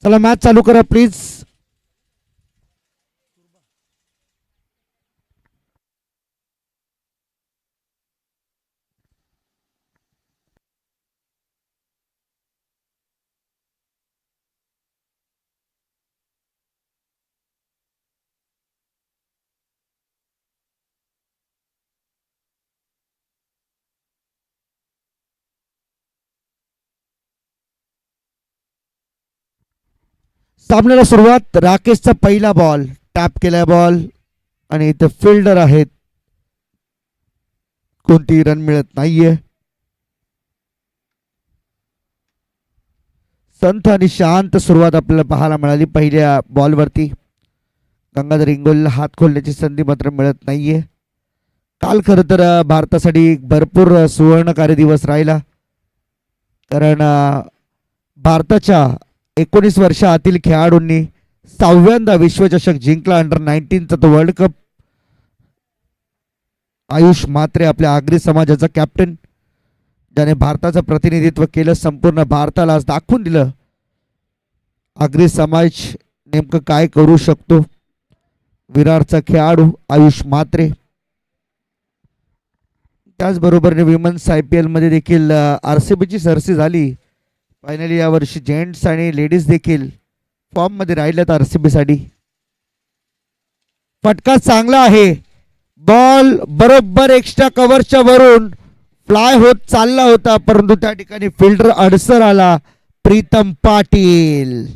चला मॅच चालू करा प्लीज. सामन्याला सुरुवात. राकेशचा पहिला बॉल टॅप केलाय बॉल आणि इथे फिल्डर आहेत. कोणती रन मिळत नाहीये. संथ आणि शांत सुरुवात आपल्याला पाहायला मिळाली पहिल्या बॉलवरती. गंगाधर इंगोलला हात खोलण्याची संधी मात्र मिळत नाहीये. काल खरं तर भारतासाठी भरपूर सुवर्णकारी दिवस राहिला. कारण भारताच्या 19 वर्षातील खेळाडूंनी 6व्यांदा विश्वचषक जिंकला. अंडर-19चा तो वर्ल्ड कप. आयुष म्हात्रे आपल्या आगरी समाजाचा कॅप्टन, ज्याने भारताचं प्रतिनिधित्व केलं. संपूर्ण भारताला आज दाखवून दिलं आगरी समाज नेमकं काय करू शकतो. विरारचा खेळाडू आयुष म्हात्रे. त्याचबरोबर विमेन्स IPL मध्ये देखील RCBची सरसी झाली. फायनली यावर्षी जेंट्स आणि लेडीज देखील फॉर्म मध्ये राहिल्यात RCB साठी. फटका चांगला आहे. बॉल बरोबर एक्स्ट्रा कव्हरच्या वरून फ्लाय होत चालला होता, परंतु त्या ठिकाणी फिल्डर अडसर आला. प्रीतम पाटील.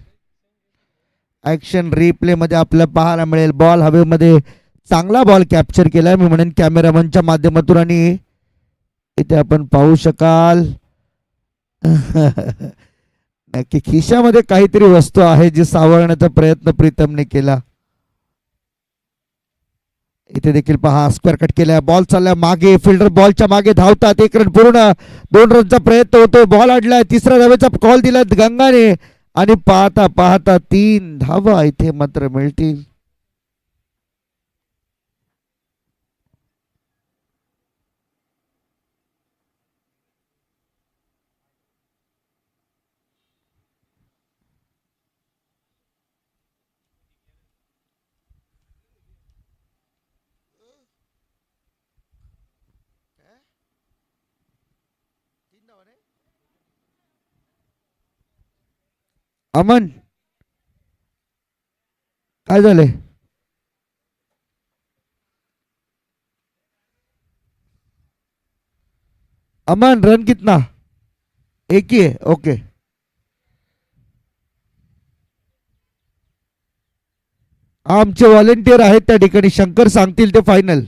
ऍक्शन रिप्ले मध्ये आपल्याला पाहायला मिळेल. बॉल हवेमध्ये चांगला बॉल कॅप्चर केलाय मी म्हणेन कॅमेरामनच्या माध्यमातून, आणि इथे आपण पाहू शकाल नक्की खिशामध्ये काहीतरी वस्तू आहे जी सावरण्याचा प्रयत्न प्रीतमने केला. इथे देखील पहा स्क्वेअर कट केलाय. बॉल चाललाय मागे. फिल्डर बॉलच्या मागे धावतात. 1 रन पूर्ण. 2 रनचा प्रयत्न होतो. बॉल अडलाय. 3ऱ्या धावेचा कॉल दिला गंगाने आणि पाहता पाहता 3 धावा इथे मात्र मिळतील. अमन काय झालंय? अमन रन कितना? एक ही है. ओके. आमचे व्हॉलेंटियर आहेत त्या ठिकाणी. शंकर सांगतील ते फायनल.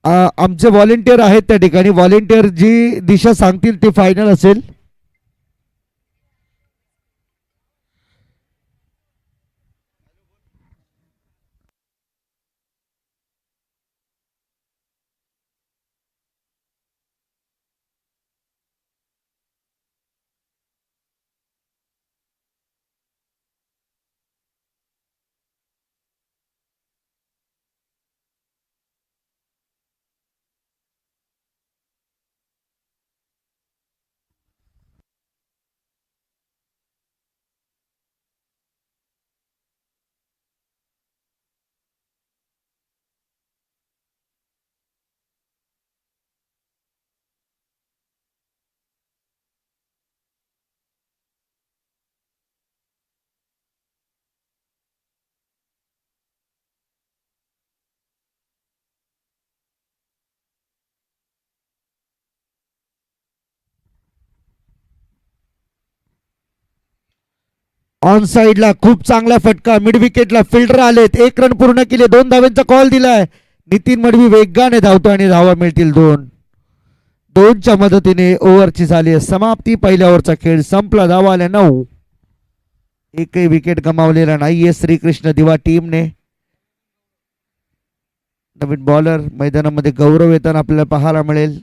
आमचे व्हॉलेंटियर आहेत त्या ठिकाणी. व्हॉलेंटियर जी दिशा सांगतील ती फायनल असेल. ऑन साइडला खूप चांगला फटका. मिड विकेटला फिल्डर आलेत. 1 रन पूर्ण केले. 2 धावांचा कॉल दिलाय. नितीन मडवी वेगाने धावतो आणि धावा मिळतील 2. 2च्या मदतीने ओव्हरची झाली समाप्ती. पहिल्या ओव्हरचा खेळ संपला. धावा आल्या 9. एकही विकेट गमावलेला नाहीये श्रीकृष्ण दिवा टीमने. नवीन बॉलर मैदानामध्ये गौरव येताना आपल्याला पाहायला मिळेल.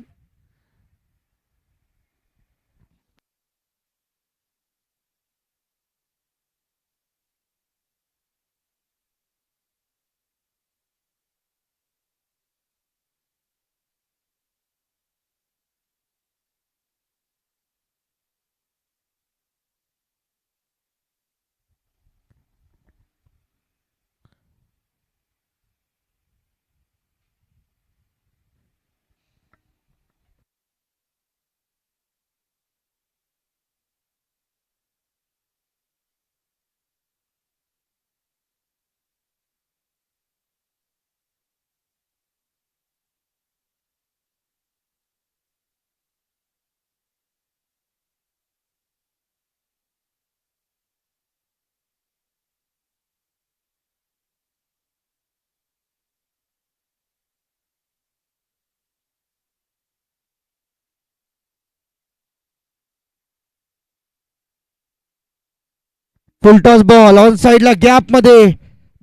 फुलटॉस बॉल ऑन साइडला गॅप मध्ये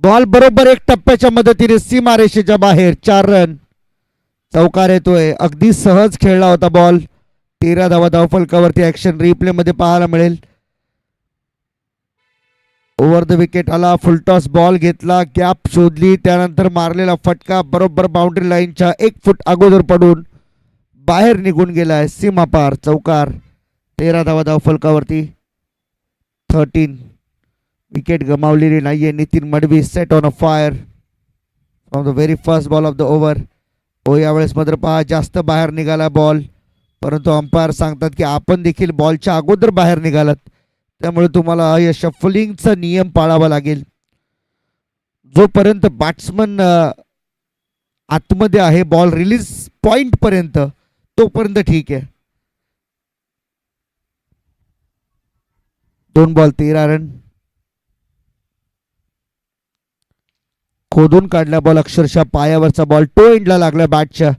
बॉल बरोबर एक टप्प्याच्या मदतीने सीमारेषेच्या बाहेर 4 रन. चौकार येतोय. अगदी सहज खेळला होता बॉल. 13 धावा धावफलकावरती. ऍक्शन रिप्ले मध्ये पाहायला मिळेल. ओव्हर द विकेट आला. फुलटॉस बॉल घेतला. गॅप शोधली. त्यानंतर मारलेला फटका बरोबर बाउंड्री लाईनच्या 1 फूट अगोदर पडून बाहेर निघून गेलाय. सीमापार. चौकार. 13 धावा धावफलकावरती. 13. विकेट गमावलेली नाहीये. Nitin Madavi set on a fire from the very first ball of the over. हो, यावेळेस मात्र पहा जास्त बाहेर निघाला बॉल, परंतु अंपायर सांगतात की आपण देखील बॉलच्या अगोदर बाहेर निघालात, त्यामुळे तुम्हाला या शफलिंगचा नियम पाळावा लागेल. जोपर्यंत बॅट्समन आतमध्ये आहे बॉल रिलीज पॉइंट पर्यंत, तोपर्यंत ठीक आहे. 2 बॉल 13 रन. खोदून काढला बॉल. अक्षरशः पायावरचा बॉल टो एंडला लागला बॅटच्या.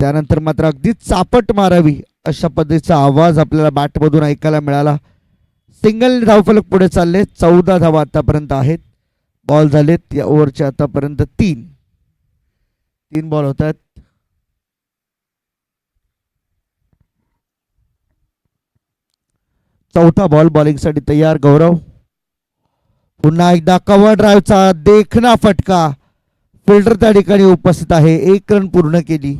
त्यानंतर मात्र अगदी चापट मारावी अशा पद्धतीचा आवाज आपल्याला बॅटमधून ऐकायला मिळाला. सिंगल धावफलक पुढे चालले. 14 धावा आतापर्यंत आहेत. बॉल झालेत या ओव्हरचे आतापर्यंत 3 बॉल होत आहेत. चौथा बॉल बॉलिंगसाठी तयार. गौरव पुन्हा एकदा कव्हर ड्राईव्हचा देखना फटका. फिल्डर त्या ठिकाणी उपस्थित आहे. 1 रन पूर्ण केली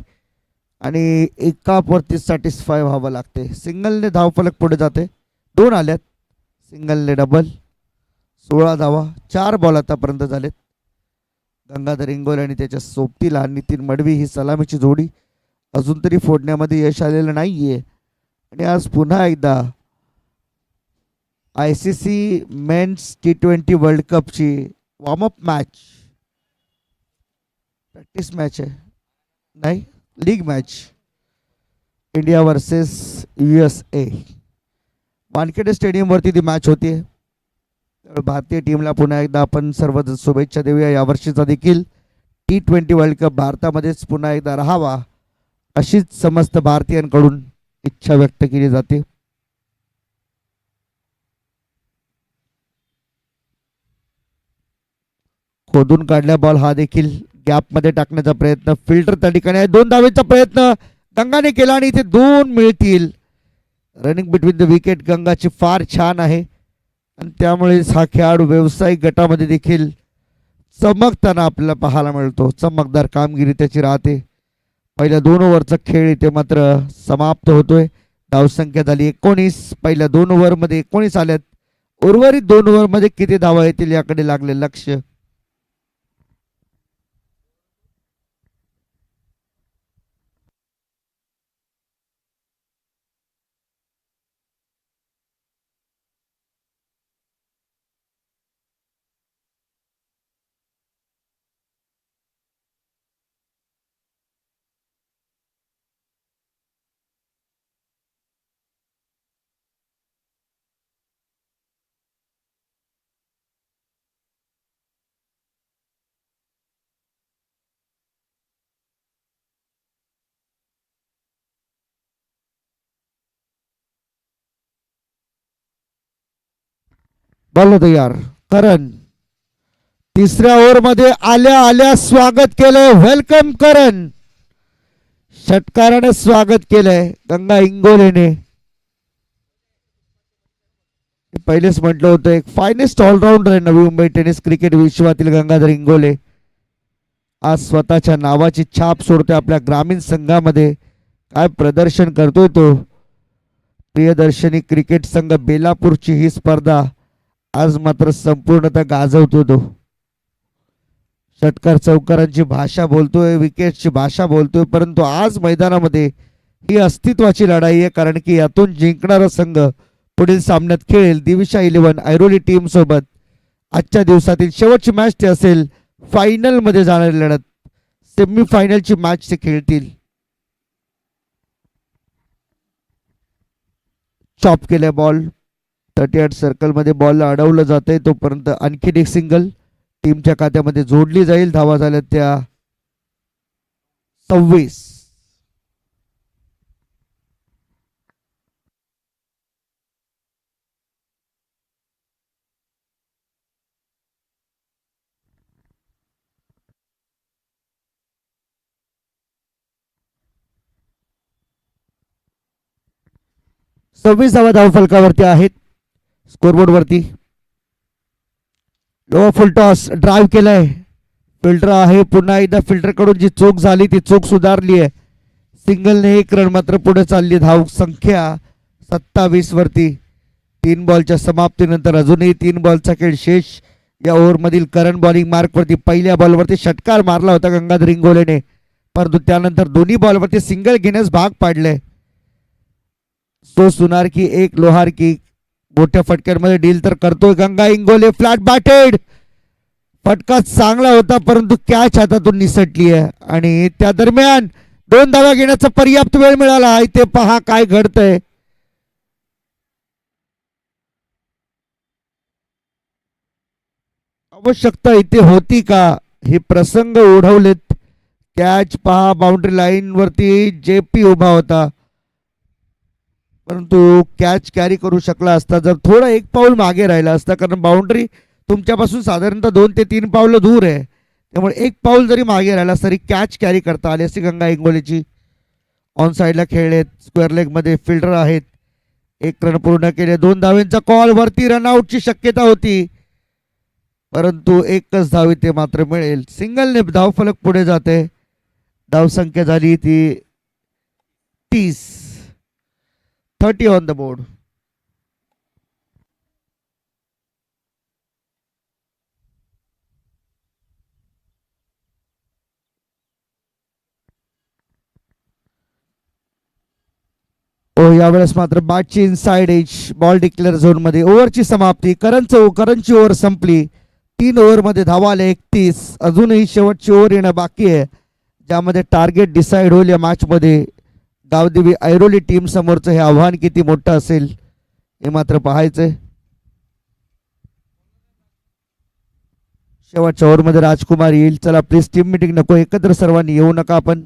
आणि एकावरती सॅटिस्फाय व्हावं लागते. सिंगलने धावफलक पुढे जाते. 2 आल्यात. सिंगलने डबल. 16 धावा. 4 बॉल आतापर्यंत झालेत. गंगाधर इंगोले आणि त्याच्या सोबतीला नितीन मडवी ही सलामीची जोडी अजून तरी फोडण्यामध्ये यश आलेलं नाहीये. आणि आज पुन्हा एकदा ICC मेन्स T20 वर्ल्ड कपची वॉर्मअप मॅच, प्रॅक्टिस मॅच आहे नाही, league match, India versus USA Wankhede स्टेडियमवरती ती मॅच होती. भारतीय टीमला पुन्हा एकदा आपण सर्व शुभेच्छा देऊया. यावर्षीचा देखील T20 वर्ल्ड कप भारतामध्येच पुन्हा एकदा राहावा अशीच समस्त भारतीयांकडून इच्छा व्यक्त केली जाते. खोदून काढल्या बॉल हा देखील गॅपमध्ये टाकण्याचा प्रयत्न. फिल्टर त्या ठिकाणी आहे. 2 धावेचा प्रयत्न गंगाने केला आणि इथे 2 मिळतील. रनिंग बिटवीन द विकेट गंगाची फार छान आहे आणि त्यामुळे हा खेळाडू व्यावसायिक गटामध्ये देखील चमकताना आपल्याला पाहायला मिळतो. चमकदार कामगिरी त्याची राहते. पहिल्या 2 ओव्हरचा खेळ इथे मात्र समाप्त होतोय. धावसंख्या झाली 19. पहिल्या 2 ओव्हरमध्ये 19 आल्यात. उर्वरित 2 ओव्हरमध्ये किती धावा येतील याकडे लागले लक्ष. बॉल तयार. करण 3ऱ्या ओव्हरमध्ये आल्या आल्या स्वागत केलंय. वेलकम करण. षटकाराने स्वागत केलंय गंगा इंगोलेने. पहिलेच म्हटलं होतं एक फायनेस्ट ऑलराऊंडर आहे नवी मुंबई टेनिस क्रिकेट विश्वातील गंगाधर इंगोले. आज स्वतःच्या नावाची छाप सोडतोय आपल्या ग्रामीण संघामध्ये. काय प्रदर्शन करतोय तो. प्रियदर्शनी क्रिकेट संघ बेलापूरची ही स्पर्धा आज मात्र संपूर्णतः गाजवतो तो. षटकार चौकारांची भाषा बोलतोय, विकेटची भाषा बोलतोय, परंतु आज मैदानामध्ये ही अस्तित्वाची लढाई आहे. कारण की यातून जिंकणारा संघ पुढील सामन्यात खेळेल दिविशा 11 ऐरोली टीम सोबत. आजच्या दिवसातील शेवटची मॅच ती असेल. फायनल मध्ये जाणारी लढत, सेमीफायनलची मॅच ते खेळतील. चॉप केल्या बॉल. 38 सर्कल मध्ये बॉलला अडवलं जातंय. तोपर्यंत आणखी एक सिंगल टीमच्या खात्यामध्ये जोडली जाईल. धावा झाल्या त्या 26. 26 धावफलकावरती आहेत. स्कोरबोर्ड वरती लो फुल टॉस ड्राईव्ह केलाय. फिल्टर आहे. पुन्हा एकदा फिल्टर कडून जी चूक झाली ती चूक सुधारली आहे. सिंगलने 1 रन मात्र पुढे चालली. धाव संख्या 27 वरती. 3 बॉलच्या समाप्तीनंतर अजूनही 3 बॉलचा खेळ शेष. या ओव्हरमधील करंट बॉलिंग मार्कवरती पहिल्या बॉलवरती षटकार मारला होता गंगाधर इंगोलेने, परंतु त्यानंतर दोन्ही बॉलवरती सिंगल घेण्यास भाग पाडले. तो सुनार की एक लोहार की मोठ्या फटक्यांमध्ये डील तर करतोय गंगा इंगोले. Flat batted. फटका चांगला होता परंतु कॅच हातातून निसटली आहे आणि त्या दरम्यान 2 धावा घेण्याचा पर्याप्त वेळ मिळाला. इथे पहा काय घडतंय. आवश्यकता इथे होती का हे प्रसंग ओढवलेत. कॅच पहा. बाउंड्री लाईन वरती जेपी उभा होता परंतु कॅच कॅरी करू शकला असता जर थोडा 1 पाऊल मागे राहिला असता, कारण बाउंड्री तुमच्यापासून साधारणतः 2 ते 3 पावलं दूर आहे. त्यामुळे 1 पाऊल जरी मागे राहिला तरी कॅच कॅरी करता आली असती गंगा इंगोलेची. ऑन साईडला खेळलेत. स्क्वेअर लेग मध्ये फिल्डर आहेत. 1 रन पूर्ण केले. 2 धावेंचा कॉल. वरती रनआउटची शक्यता होती परंतु 1च धाव इथे मात्र मिळेल. सिंगलने धावफलक पुढे जाते. धावसंख्या झाली ती 30. 30 ऑन द बोर्ड. यावेळेस मात्र बॅटची inside edge. Ball declare zone मध्ये. ओव्हरची समाप्ती. करंची ओव्हर संपली. 3 ओव्हरमध्ये धावा आले 31. अजूनही शेवटची ओव्हर येणं बाकी आहे ज्यामध्ये टार्गेट डिसाइड होईल या मॅच मध्ये. गावदेवी ऐरोली टीम समोरचं हे आव्हान किती मोठं असेल हे मात्र पाहायचंय. शेवटच्या ओव्हरमध्ये राजकुमार येईल. चला प्लीज टीम मीटिंग नको, एकत्र सर्वांनी येऊ नका आपण.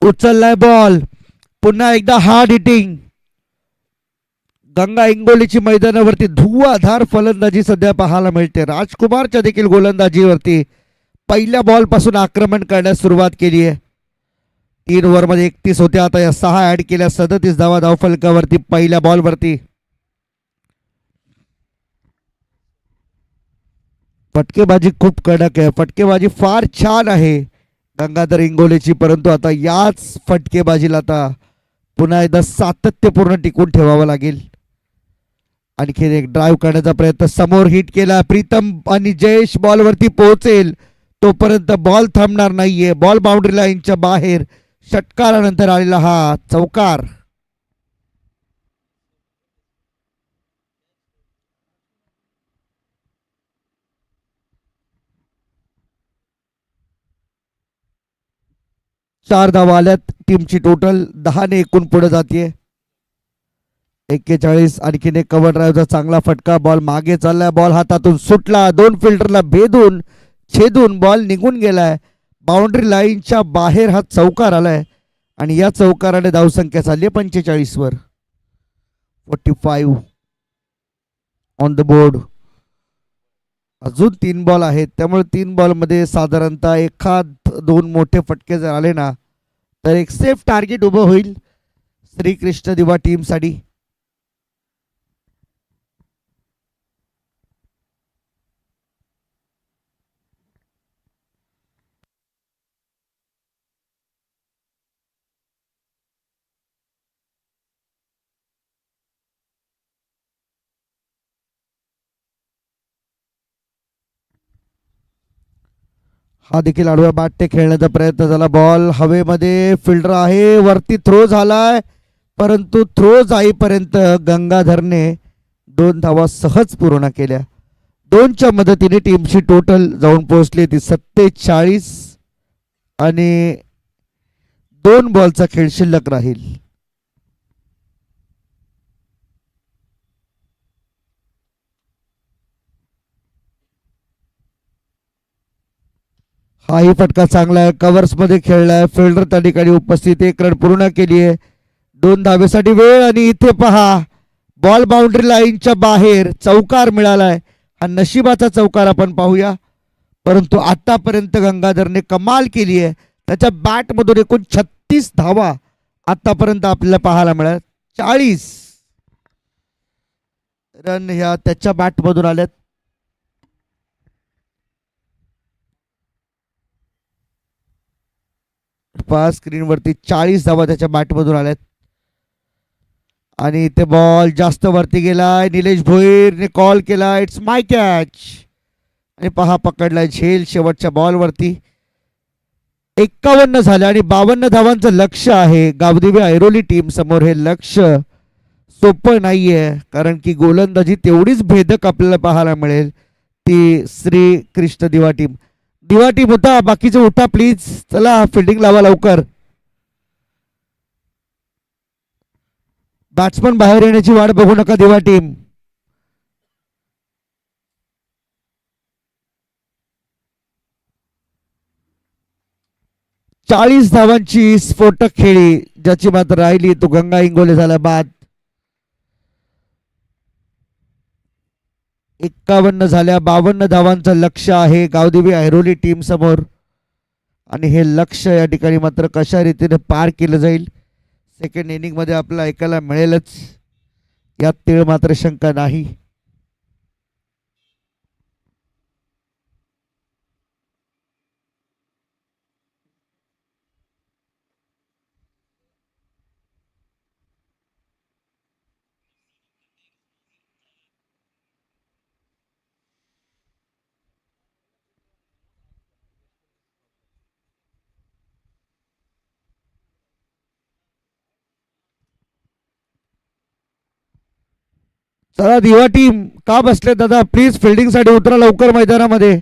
उचललाय बॉल. पुन्हा एकदा हार्ड हिटिंग. गंगा इंगोलीची मैदानावरती धुव्वाधार फलंदाजी सध्या पाहायला मिळते. राजकुमारच्या देखील गोलंदाजीवरती पहिल्या बॉल पासून आक्रमण करण्यास सुरुवात केली आहे. 3 ओव्हरमध्ये 31 होते. आता या 6 ऍड केल्या. 37 धावा धावफलकावरती पहिल्या बॉलवरती. फटकेबाजी खूप कडक आहे. फटकेबाजी फार छान आहे गंगाधर इंगोलेची, परंतु आता याच फटकेबाजीला आता पुन्हा एकदा सातत्यपूर्ण टिकून ठेवावं लागेल. आणखीन एक ड्राईव्ह करण्याचा प्रयत्न. समोर हिट केला. प्रीतम आणि जयेश बॉलवरती पोहोचेल तोपर्यंत बॉल थांबणार नाहीये. बॉल बाउंड्री लाईनच्या बाहेर. षटकारानंतर आलेला हा चौकार. चार धावा आल्यात टीमची टोटल. 10 ने एकूण पुढे जाते. 41. आणखीन एक कव्हर ड्राईव्हचा चांगला फटका. बॉल मागे चाललाय. बॉल हातातून सुटला. 2 फिल्डरला भेदून छेदून बॉल निघून गेलाय. बाउंड्री लाईनच्या बाहेर हा चौकार आलाय आणि या चौकाराने धावसंख्या चालली 45 वर. 45 ऑन द बोर्ड. अजून 3 बॉल आहेत त्यामुळे 3 बॉलमध्ये साधारणतः 1-2 मोठे फटके जर आले ना तर एक सेफ टार्गेट उभं होईल श्रीकृष्ण दिवा टीमसाठी. हा देखील आडव्या बॅटने खेळण्याचा प्रयत्न झाला. बॉल हवेमध्ये. फिल्डर आहे. वरती थ्रो झालाय. परंतु थ्रो जाईपर्यंत गंगाधरने 2 धावा सहज पूर्ण केल्या. 2च्या मदतीने टीमची टोटल जाऊन पोहोचली ती 47 आणि 2 बॉलचा खेळ शिल्लक राहील. हाही फटका चांगला आहे. कव्हर्स मध्ये खेळलाय. फिल्डर त्या ठिकाणी उपस्थित. 1 रन पूर्ण केली आहे. 2 धावेसाठी वेळ आणि इथे पहा बॉल बाउंड्री लाईनच्या बाहेर चौकार मिळालाय. हा नशिबाचा चौकार आपण पाहूया. परंतु आतापर्यंत गंगाधरने कमाल केली आहे. त्याच्या बॅटमधून एकूण 36 धावा आतापर्यंत आपल्याला पाहायला मिळाल्या. 40 रन ह्या त्याच्या बॅटमधून आल्यात. पहा स्क्रीनवरती 40 धावा त्याच्या बॅटमधून आल्यात. आणि इथे बॉल जास्त वरती गेलाय. निलेश भोईरने कॉल केला इट्स माय कॅच आणि पहा पकडलाय झेल शेवटच्या बॉलवरती. 51 झाले आणि 52 धावांचं लक्ष आहे गावदेवी ऐरोली टीम समोर. हे लक्ष सोपं नाहीये कारण की गोलंदाजी तेवढीच भेदक आपल्याला पाहायला मिळेल ती श्री कृष्ण दिवा टीम. दिवा टीम होता बाकीचे उठा प्लीज. चला फिल्डिंग लावा लवकर. बॅट्समन बाहेर येण्याची वाट बघू नका दिवा टीम. चाळीस धावांची स्फोटक खेळी ज्याची मात्र राहिली तो गंगा इंगोले झाला बाद. 51 झाल्या. 52 धावांचं लक्ष आहे गावदेवी ऐरोली टीम समोर आणि हे लक्ष या ठिकाणी मात्र कशा रीतीने पार केलं जाईल सेकंड इनिंग मध्ये आपल्याला ऐकायला मिळेलच यात तीळ मात्र शंका नाही. चला दिवा टीम का बसले दादा प्लीज फिल्डिंग साठी उतरा लवकर मैदानामध्ये.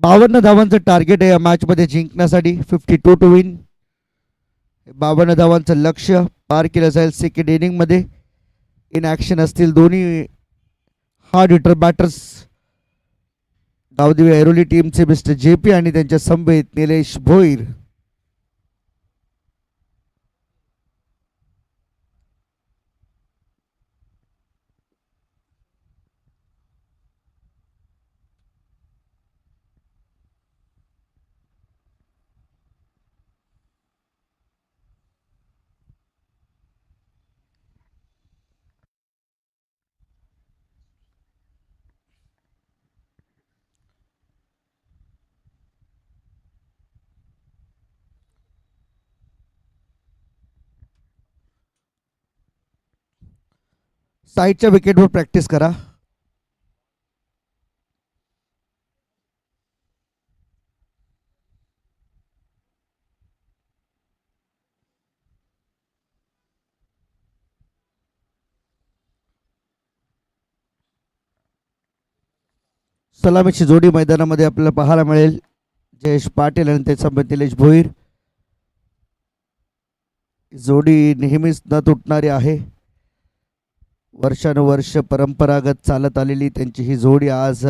बावन्न धावांचं टार्गेट आहे या मॅच मध्ये जिंकण्यासाठी 52 टू विन. 52 धावांचं लक्ष पार केलं जाईल सेकंड इनिंग मध्ये. इन ऍक्शन असतील दोन्ही hard hitter batters Gavdevi Airoli टीमचे मिस्टर JP आणि त्यांच्या समवेत निलेश भोईर. साईडच्या विकेटवर प्रॅक्टिस करा. सलामीची जोडी मैदानामध्ये आपल्याला पाहायला मिळेल. जयेश पाटील आणि त्याचा निलेश भोईर. जोडी नेहमीच न तुटणारी आहे. वर्षानुवर्ष परंपरागत चालत आलेली त्यांची ही जोडी आज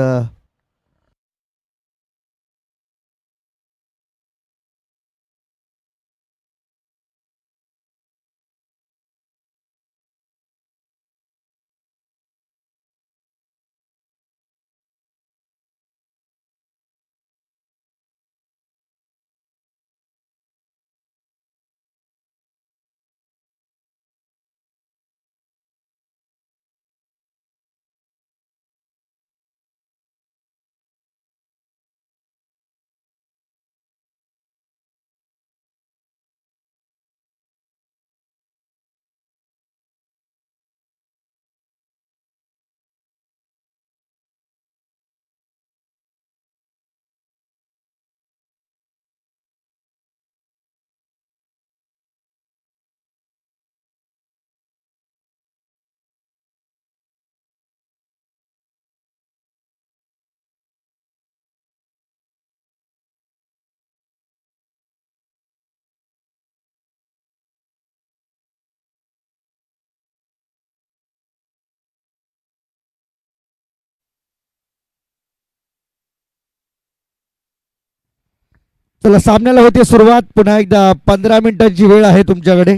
चला सामन्याला होते सुरुवात. पुन्हा एकदा 15 मिनिटांची वेळ आहे तुमच्याकडे.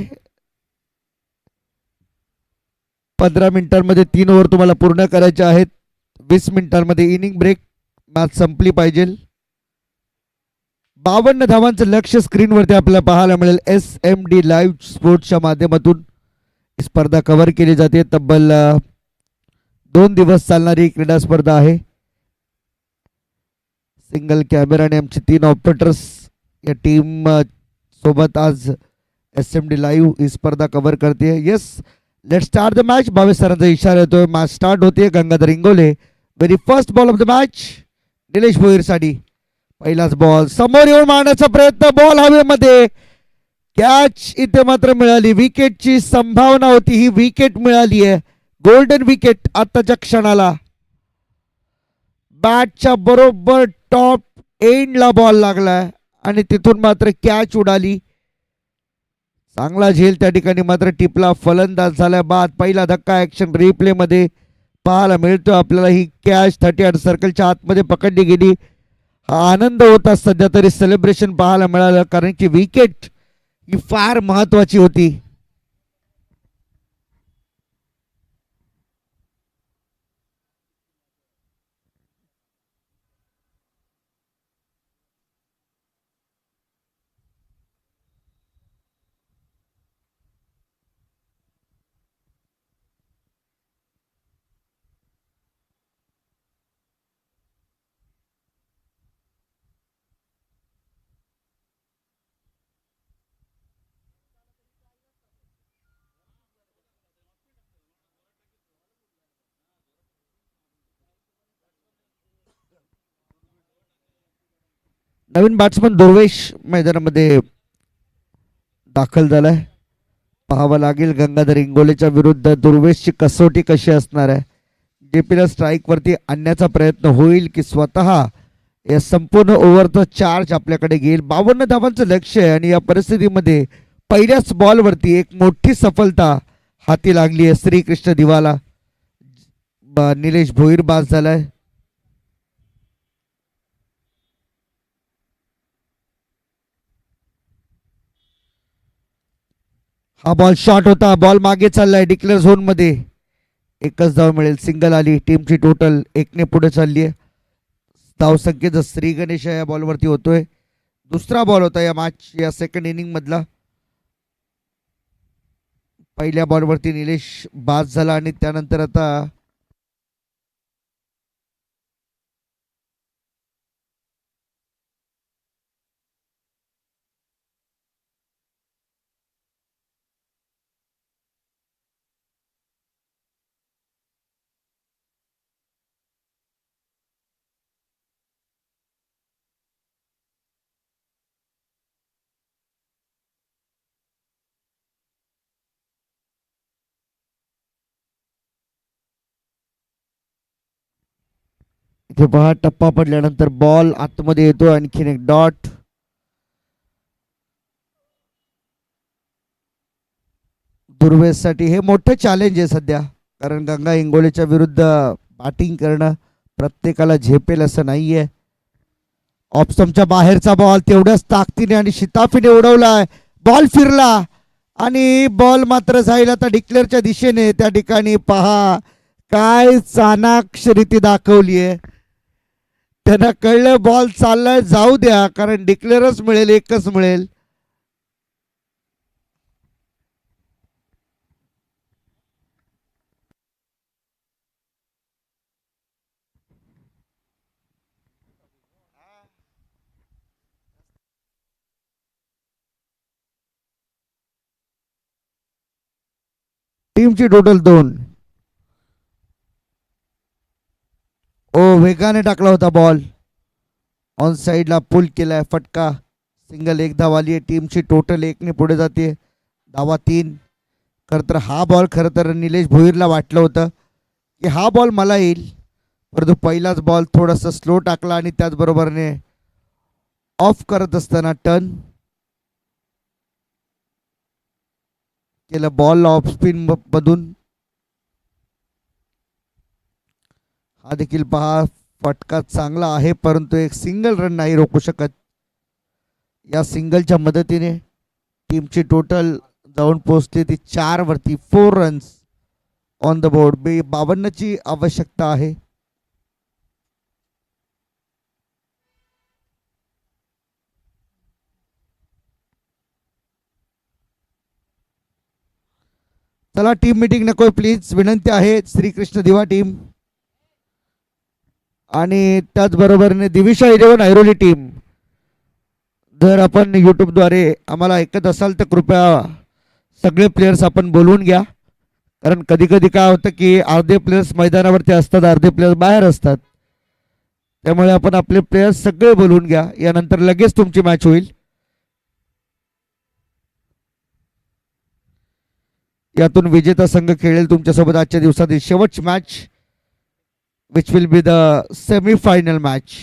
15 मिनिटांमध्ये 3 ओव्हर तुम्हाला पूर्ण करायचे आहेत. 20 मिनिटांमध्ये इनिंग ब्रेक. मॅच संपली पाहिजे. 52 धावांचं लक्ष स्क्रीनवरती आपल्याला पाहायला मिळेल. SMD लाईव्ह स्पोर्ट्सच्या माध्यमातून ही स्पर्धा कव्हर केली जाते. तब्बल 2 दिवस चालणारी क्रीडा स्पर्धा आहे. सिंगल कॅमेराने आमचे 3 ऑपरेटर्स या टीम सोबत आज SMD लाईव्ह ही स्पर्धा कव्हर करते. Yes, let start the match. 22 सरांचा इशारा येतोय. मॅच स्टार्ट होते. Gangadhar Ingole very first ball of the match. Nilesh भोईरसाठी पहिलाच बॉल. समोर येऊन मारण्याचा प्रयत्न. बॉल हवेमध्ये. कॅच इथे मात्र मिळाली. विकेटची संभावना होती. ही विकेट मिळाली आहे. गोल्डन विकेट आताच्या क्षणाला. बॅटच्या बरोबर टॉप एंडला बॉल लागलाय आणि तिथून मात्र कॅच उडाली. चांगला झेल त्या ठिकाणी मात्र टिपला. फलंदाज झाला बाद. पहिला धक्का ऍक्शन रिप्ले मध्ये पाहायला मिळतो आपल्याला. ही कॅच 38 सर्कलच्या आतमध्ये पकडली गेली. हा आनंद होता. सध्या तरी सेलिब्रेशन पाहायला मिळालं कारण की विकेट ही फार महत्वाची होती. नवीन बॅट्समन दुर्वेश मैदानामध्ये दाखल झालाय. पाहावं लागेल गंगाधर इंगोलेच्या विरुद्ध दुर्वेशची कसोटी कशी असणार आहे. जेपीला स्ट्राईक वरती आणण्याचा प्रयत्न होईल की स्वतः या संपूर्ण ओव्हरचा चार्ज आपल्याकडे घेईल. 52 धावांचं लक्ष आहे आणि या परिस्थितीमध्ये पहिल्याच बॉलवरती एक मोठी सफलता हाती लागली आहे. श्रीकृष्ण दिवाला. निलेश भोईर बाद झालाय. हा बॉल शॉट होता. बॉल मागे चाललाय डिक्लेअर झोन मध्ये. एकच धाव मिळेल. सिंगल आली. टीमची टोटल 1 ने पुढे चालली आहे. धाव संख्येचा श्री गणेश या बॉलवरती होतोय. दुसरा बॉल होता या मॅच या सेकंड इनिंग मधला. पहिल्या बॉलवरती निलेश बाद झाला आणि त्यानंतर आता इथे पहा टप्पा पडल्यानंतर बॉल आतमध्ये येतो. आणखीन एक डॉट. दुर्वेशसाठी हे मोठं चॅलेंज आहे सध्या कारण गंगा इंगोलेच्या विरुद्ध बॅटिंग करणं प्रत्येकाला झेपेल असं नाहीये. ऑप्शनच्या बाहेरचा बॉल तेवढ्याच ताकदीने आणि शिताफीने उडवलाय. बॉल फिरला आणि बॉल मात्र जाईल आता डिक्लेअरच्या दिशेने. त्या ठिकाणी पहा काय चाणाक्ष रीती दाखवली आहे. त्यांना कळलं बॉल चाललाय जाऊ द्या कारण डिक्लेअरच मिळेल. एकच मिळेल. टीमची टोटल 2. ओ वेगाने टाकला होता बॉल. ऑन साइडला पुल केलाय. फटका. सिंगल. एक धाव आली आहे. टीमची टोटल 1 ने पुढे जाते. धावा 3. खरं तर हा बॉल खरं तर निलेश भोईरला वाटलं होतं की हा बॉल मला येईल परंतु पहिलाच बॉल थोडासा स्लो टाकला आणि त्याचबरोबरने ऑफ करत असताना टर्न केलं. बॉल ऑफ स्पिन मधून. हा देखील पहा फटका चांगला आहे परंतु एक सिंगल रन नाही रोखू शकत. या सिंगलच्या मदतीने टीमची टोटल जाऊन पोहोचते ती 4 वरती. 4 रन्स ऑन द बोर्ड. 52ची आवश्यकता आहे. चला टीम मीटिंग नको प्लीज, विनंती आहे. श्रीकृष्ण दिवा टीम आणि त्याचबरोबरीने दिविशा इलेव्हन ऐरोली टीम, जर आपण यूट्यूबद्वारे आम्हाला ऐकत असाल तर कृपया सगळे प्लेयर्स आपण बोलवून घ्या. कारण कधी कधी काय होतं की अर्धे प्लेयर्स मैदानावरती असतात, अर्धे प्लेयर्स बाहेर असतात. त्यामुळे आपण आपले प्लेयर्स सगळे बोलवून घ्या. यानंतर लगेच तुमची मॅच होईल. यातून विजेता संघ खेळेल तुमच्यासोबत आजच्या दिवसातील शेवटची match, which will be the semifinal match.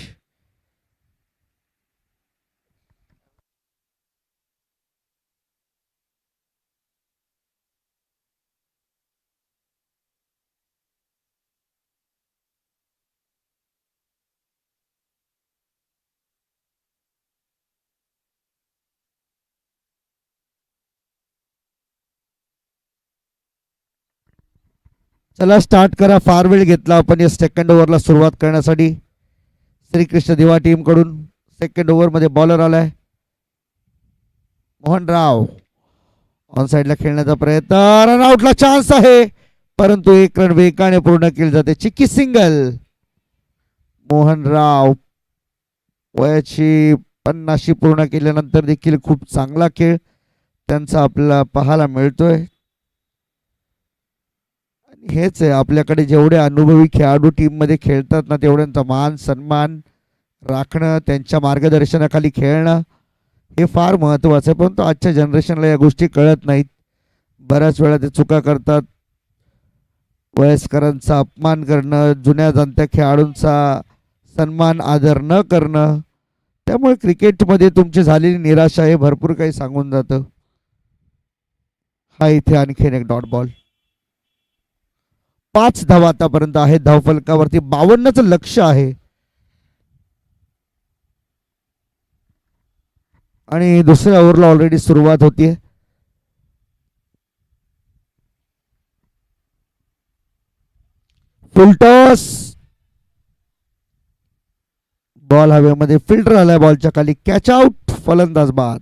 चला स्टार्ट करा. फार वेळ घेतला आपण या सेकंड ओव्हरला सुरुवात करण्यासाठी. श्रीकृष्ण दिवा टीम कडून सेकंड ओव्हर मध्ये बॉलर आलाय मोहनराव. ऑन साइडला खेळण्याचा प्रयत्न, रनआउटला चान्स आहे परंतु 1 रन वेगाने पूर्ण केले जाते. चिक्की सिंगल. मोहनराव वयाची 50 पूर्ण केल्यानंतर देखील खूप चांगला खेळ त्यांचा आपल्याला पाहायला मिळतोय. हेच आहे, आपल्याकडे जेवढे अनुभवी खेळाडू टीम मध्ये खेळतात ना तेवढ्यांचा मान सन्मान राखणं, त्यांच्या मार्गदर्शनाखाली खेळणं हे फार महत्त्वाचं आहे. परंतु आजच्या जनरेशनला या गोष्टी कळत नाहीत. बऱ्याच वेळा ते चुका करतात. वयस्करांचा अपमान करणं, जुन्या जाणत्या खेळाडूंचा सन्मान आदर न करणं, त्यामुळे क्रिकेटमध्ये तुमची झालेली निराशा हे भरपूर काही सांगून जातं. हा इथे आणखीन एक डॉट बॉल. 5 धावा आतापर्यंत आहेत धावफलकावरती. 52चं लक्ष आहे आणि दुसऱ्या ओव्हरला ऑलरेडी सुरुवात होतीये. फुलटॉस. बॉल हवेमध्ये फिल्टर आलाय बॉलच्या खाली. Catch out. फलंदाज बाद.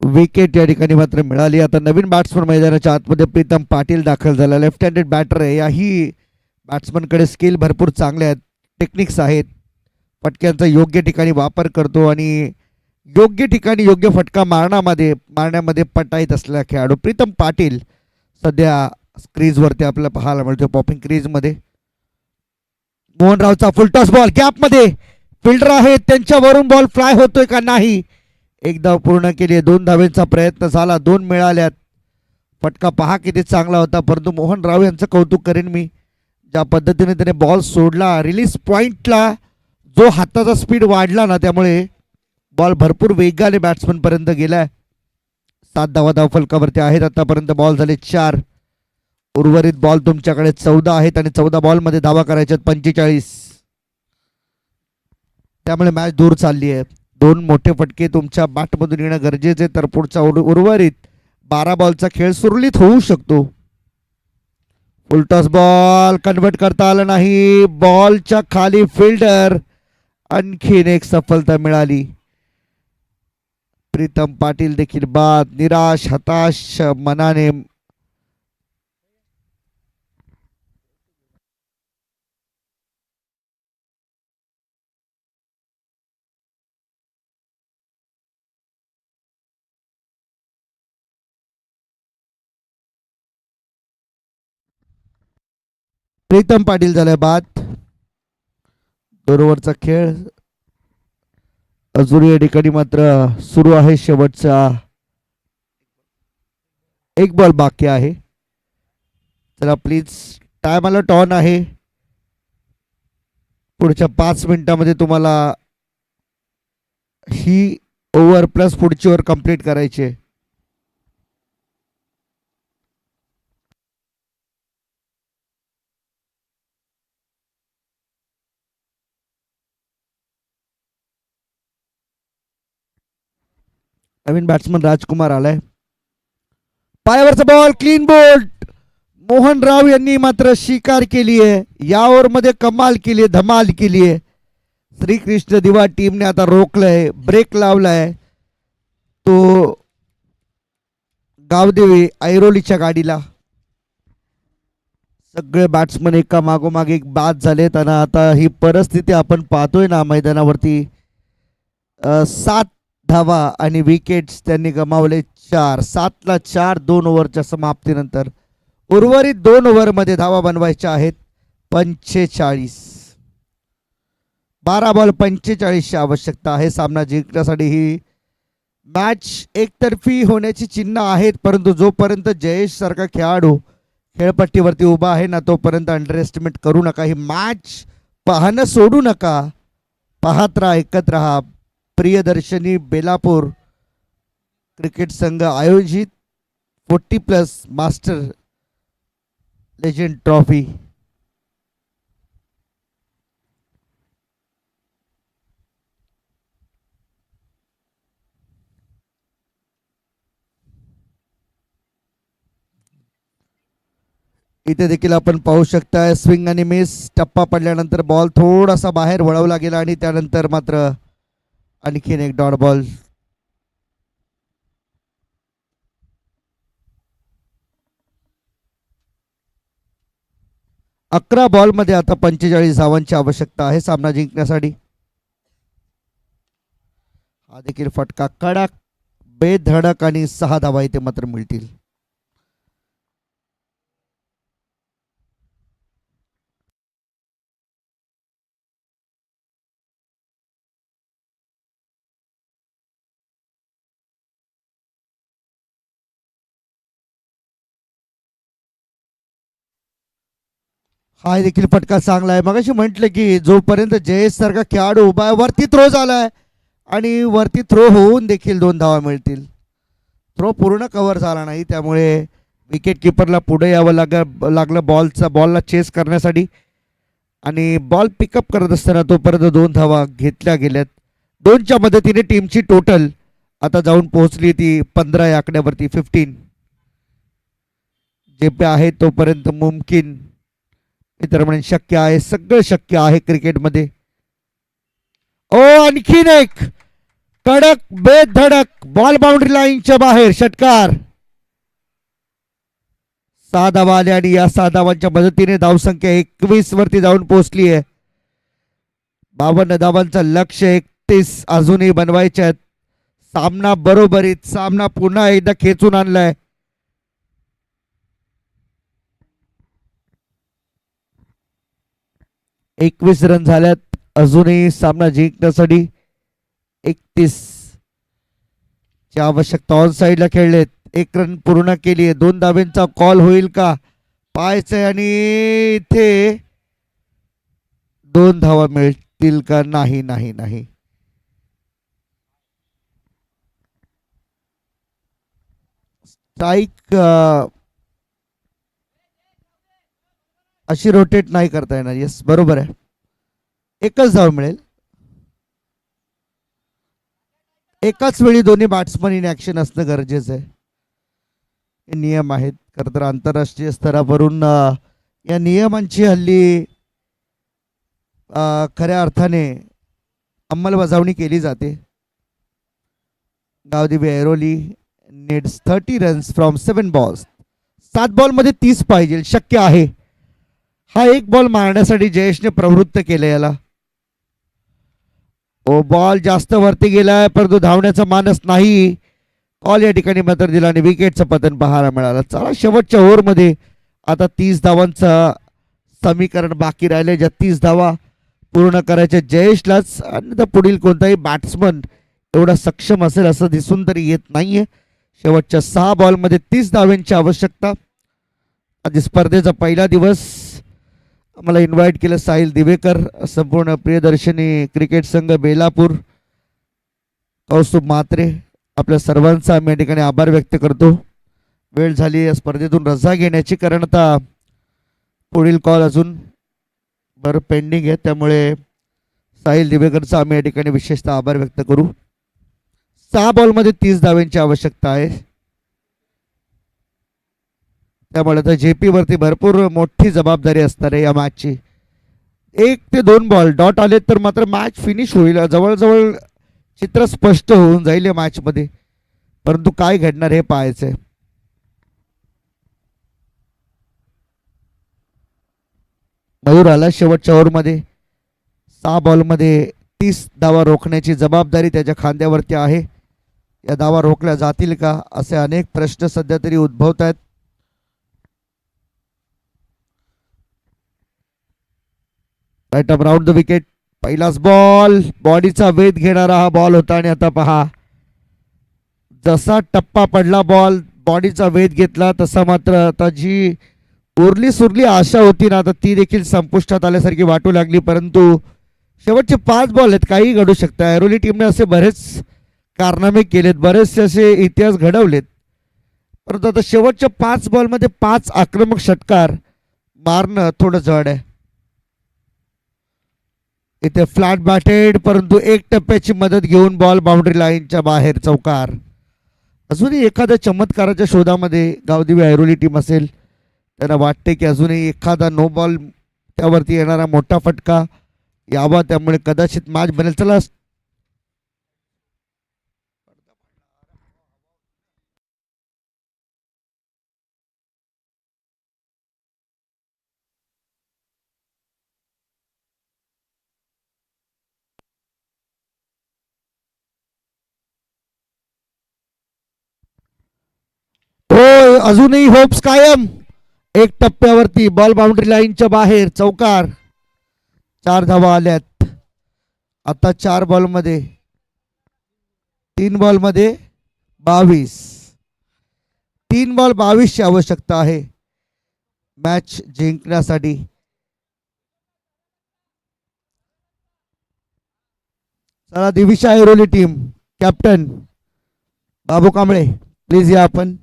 विकेट या ठिकाणी मात्र मिळाली. आता नवीन बॅट्समन मैदानाच्या आतमध्ये प्रीतम पाटील दाखल झाला. लेफ्ट हँडेड बॅटर आहे. याही बॅट्समनकडे स्किल भरपूर चांगले आहेत, टेक्निक्स आहेत. फटक्यांचा योग्य ठिकाणी वापर करतो आणि योग्य ठिकाणी योग्य फटका मारण्यामध्ये पटाईत असलेला खेळाडू प्रीतम पाटील सध्या क्रीजवरती आपल्याला पाहायला मिळतो. पॉपिंग क्रीजमध्ये मोहनरावचा फुलटॉस बॉल गॅपमध्ये. फिल्डर आहेत त्यांच्यावरून बॉल फ्लाय होतोय का नाही. 1 धाव पूर्ण केली. 2 धावेचा प्रयत्न झाला, 2 मिळाल्यात. फटका पहा किती चांगला होता. परंतु मोहनराव यांचं कौतुक करेन मी, ज्या पद्धतीने त्याने बॉल सोडला रिलीज पॉइंटला, जो हाताचा स्पीड वाढला ना त्यामुळे बॉल भरपूर वेगाने बॅट्समन पर्यंत गेलाय. 7 धावा धावफलकावरती आहेत आतापर्यंत. बॉल झाले 4. उर्वरित बॉल तुमच्याकडे 14 आहेत आणि 14 बॉलमध्ये धावा करायच्यात 45. त्यामुळे मॅच दूर चालली आहे. 2 मोठे फटके तुमच्या बॅटमधून येणं गरजेचे, तर पुढचा उर्वरित 12 बॉलचा खेळ सुरळीत होऊ शकतो. फुलटॉस बॉल कन्वर्ट करता आलं नाही. बॉलच्या खाली फिल्डर. आणखीन एक सफलता मिळाली. प्रीतम पाटील देखील बाद. निराश हताश मनाने प्रीतम पाटील झालाय बाद. 2 ओव्हरचा खेळ अजून या ठिकाणी मात्र सुरू आहे. शेवटचा 1 बॉल बाकी आहे. चला प्लीज, टायमाला टॉन आहे. पुढच्या 5 मिनिटांमध्ये तुम्हाला ही ओव्हर प्लस पुढची ओव्हर कंप्लीट करायची आहे. नवीन बॅट्समन राजकुमार आलाय. पायावरचा ball, clean bowled. Mohan Rao यांनी मात्र शिकार केली आहे. या ओव्हरमध्ये कमाल केली आहे, धमाल केली आहे. श्रीकृष्ण दिवा टीमने आता रोखलंय, ब्रेक लावलाय तो गावदेवी ऐरोलीच्या गाडीला. सगळे बॅट्समन एका मागोमाग एक बाद झालेत आणि आता ही परिस्थिती आपण पाहतोय ना मैदानावरती. 7 धावा आणि विकेट्स त्यांनी गमावले 4. 7ला 4 2 ओव्हरच्या समाप्तीनंतर. उर्वरित 2 ओव्हरमध्ये धावा बनवायच्या आहेत 45. 12 बॉल 45ची आवश्यकता आहे सामना जिंकण्यासाठी. ही मॅच एकतर्फी होण्याची चिन्ह आहेत, परंतु जोपर्यंत जयेश सारखा खेळाडू खेळपट्टीवरती उभा आहे ना तोपर्यंत अंडर एस्टिमेट करू नका. ही मॅच पाहणं सोडू नका, पाहत राहा, ऐकत राहा. प्रियदर्शनी बेलापूर क्रिकेट संघ आयोजित 40+ मास्टर लेजेंड ट्रॉफी. इथे देखील आपण पाहू शकता स्विंग आणि मिस. टप्पा पडल्यानंतर बॉल थोडासा बाहेर वळवला गेला आणि त्यानंतर मात्र आणखीन एक डॉट बॉल. अकरा बॉल मध्ये आता 45 धावांची आवश्यकता आहे सामना जिंकण्यासाठी. हा देखील फटका कडक, बेधडक आणि 6 धावा इथे मात्र मिळतील. हा देखील फटका चांगला आहे. मगाशी म्हटलं की जोपर्यंत जयेश सारखा खेळाडू उभा आहे, वरती थ्रो झालाय आणि वरती थ्रो होऊन देखील 2 धावा मिळतील. थ्रो पूर्ण कव्हर झाला नाही, त्यामुळे विकेट किपरला पुढे यावं लागलं बॉलला चेस करण्यासाठी. आणि बॉल पिकअप करत असताना तोपर्यंत 2 धावा घेतल्या गेल्यात. 2च्या मदतीने टीमची टोटल आता जाऊन पोहोचली ती 15 या आकड्यावरती. 15 जे आहे तोपर्यंत मुमकिन, इतर म्हणजे शक्य आहे, सगळं शक्य आहे क्रिकेटमध्ये. ओ आणखीन एक कडक बेधडक बॉल बाउंड्री लाईनच्या बाहेर षटकार. 6 धावा आल्या आणि या 6 धावांच्या मदतीने धावसंख्या 21 वरती जाऊन पोहोचली आहे. 52 धावांचं लक्ष्य 31 अजूनही बनवायचे आहेत. सामना बरोबरीत, सामना पुन्हा एकदा खेचून आणलाय. एकवीस रन झाल्यात. अजूनही सामना जिंकण्यासाठी 31 ची आवश्यकता. ऑन साईडला खेळलेत, 1 रन पूर्ण केली आहे. 2 धाब्यांचा कॉल होईल का पाहायचंय आणि इथे 2 धावा मिळतील का? नाही नाही नाही. स्ट्राईक अशी रोटेट नाही करता येणार. येस बरोबर आहे, एकच धाव मिळेल. एकाच वेळी दोन्ही बॅट्समन इन ऍक्शन असणं गरजेचं आहे. हे नियम आहेत. खरं तर आंतरराष्ट्रीय स्तरावरून या नियमांची हल्ली खऱ्या अर्थाने अंमलबजावणी केली जाते. Gavdevi Airoli needs 30 runs from 7 balls. 7 बॉलमध्ये 30 पाहिजे, शक्य आहे. हा 1 बॉल मारण्यासाठी जयेशने प्रवृत्त केलं याला. ओ बॉल जास्त वरती गेलाय परंतु धावण्याचा मानस नाही. कॉल या ठिकाणी मात्र दिला आणि विकेटचं पतन पाहायला मिळालं. चला शेवटच्या ओव्हरमध्ये आता 30 धावांचा समीकरण बाकी राहिले. ज्या 30 धावा पूर्ण करायच्या जयेशलाच, आणि तर पुढील कोणताही बॅट्समन एवढा सक्षम असेल असं दिसून तरी येत नाहीये. शेवटच्या 6 बॉलमध्ये 30 धावांची आवश्यकता. आज स्पर्धेचा पहिला दिवस. मला इन्व्हाइट केलं साहिल दिवेकर, संपूर्ण प्रियदर्शनी क्रिकेट संघ बेलापूर, कौस्तुभ म्हात्रे, आपल्या सर्वांचा आम्ही या ठिकाणी आभार व्यक्त करतो. वेळ झाली या स्पर्धेतून रजा घेण्याची, कारण आता पुढील कॉल अजून पेंडिंग आहे. त्यामुळे साहिल दिवेकरचा आम्ही या ठिकाणी विशेषतः आभार व्यक्त करू. 6 बॉलमध्ये 30 धावांची आवश्यकता आहे. त्यामुळे आता जेपी वरती भरपूर मोठी जबाबदारी असणार आहे या मॅचची. 1 ते 2 बॉल डॉट आले तर मात्र मॅच फिनिश होईल. जवळजवळ चित्र स्पष्ट होऊन जाईल या मॅचमध्ये, परंतु काय घडणार हे पाहायचंय. मयूर आला शेवटच्या ओव्हरमध्ये. 6 बॉलमध्ये 30 धावा रोखण्याची जबाबदारी त्याच्या खांद्यावरती आहे. या धावा रोखल्या जातील का असे अनेक प्रश्न सध्या तरी उद्भवत आहेत. Right up round the wicket. पहिलाच बॉल, बॉडीचा वेध घेणारा हा बॉल होता. आणि आता पहा, जसा टप्पा पडला, बॉल बॉडीचा वेध घेतला, तसा मात्र आता जी उरली सुरली आशा होती ना, आता ती देखील संपुष्टात आल्यासारखी वाटू लागली. परंतु शेवटचे 5 बॉल आहेत, काही घडू शकतं. ऐरोली टीमने असे बरेच कारनामे केलेत, बरेचसे असे इतिहास घडवलेत, परंतु आता शेवटच्या 5 बॉलमध्ये 5 आक्रमक षटकार मारणं थोडं जड आहे. इथे फ्लॅट बॅटेड, परंतु 1 टप्प्याची मदत घेऊन बॉल बाउंड्री लाईनच्या बाहेर, चौकार. अजूनही एखाद्या चमत्काराच्या शोधामध्ये गावदेवी ऐरोली टीम असेल. त्यांना वाटते की अजूनही एखादा नो बॉल त्यावरती येणारा मोठा फटका यावा, त्यामुळे कदाचित मॅच बनेल. चला, हो, अजूनही होप्स कायम. 1 टप्प्यावरती बॉल बाउंड्री लाईनच्या बाहेर, चौकार. 4 धावा आल्यात आता 4 बॉलमध्ये. 3 बॉलमध्ये 22. 3 बॉल 22 ची आवश्यकता आहे मॅच जिंकण्यासाठी. चला, Divisha Airoli team captain Babu Kamble, please या आपण.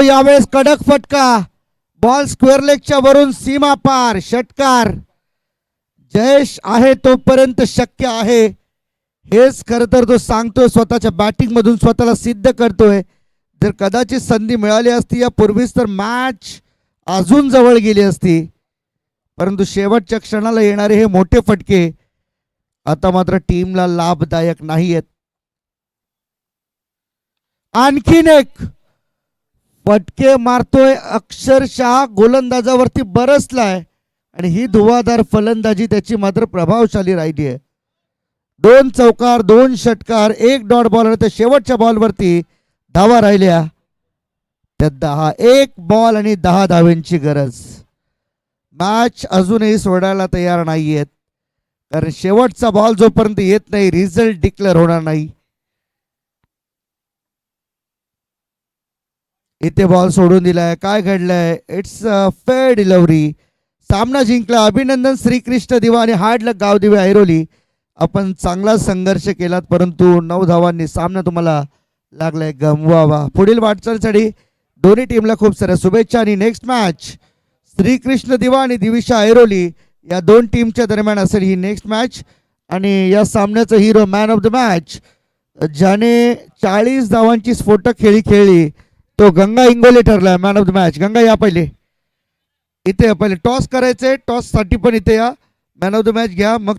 यावेळेस कडक फटका, बॉल स्क्वेअर लेगच्या वरून सीमा पार, षटकार. जयेश आहे तोपर्यंत शक्य आहे, हेच खरं तर तो सांगतोय. स्वतःच्या बॅटिंग मधून स्वतःला सिद्ध करतोय. जर कदाचित संधी मिळाली असती यापूर्वीच तर मॅच अजून जवळ गेली असती, परंतु शेवटच्या क्षणाला येणारे हे मोठे फटके आता मात्र टीमला लाभदायक नाहीयेत. आणखीन एक फटके मारतोय, अक्षरशः गोलंदाजावरती बरसलाय, आणि ही धुवाधार फलंदाजी त्याची मात्र प्रभावशाली राहिली आहे. 2 चौकार, 2 षटकार, 1 डॉट बॉल. त्या शेवटच्या बॉलवरती धावा राहिल्या त्या 10. 1 बॉल आणि 10 धावांची गरज. मॅच अजूनही सोडायला तयार नाहीयेत, कारण शेवटचा बॉल जोपर्यंत येत नाही रिझल्ट डिक्लेअर होणार नाही. इथे बॉल सोडून दिलाय. काय घडलंय? It's a fair delivery. सामना जिंकला, अभिनंदन श्रीकृष्ण दिवा आणि हार्ड लक गावदेवी ऐरोली. आपण चांगला संघर्ष केलात, परंतु 9 धावांनी सामना तुम्हाला लागलाय गमवावा. पुढील वाटचालीसाठी दोन्ही टीमला खूप साऱ्या शुभेच्छा. आणि नेक्स्ट मॅच श्रीकृष्ण दिवा आणि दिविशा ऐरोली या 2 टीमच्या दरम्यान असेल ही नेक्स्ट मॅच. आणि या सामन्याचा hero, man of the match, ज्याने 40 धावांची स्फोटक खेळी खेळली, तो गंगा इंगोले ठरलाय man of the match. Ganga या पहिले, इथे पहिले टॉस करायचे. टॉस साठी पण इथे या. मॅन ऑफ द मॅच घ्या, मग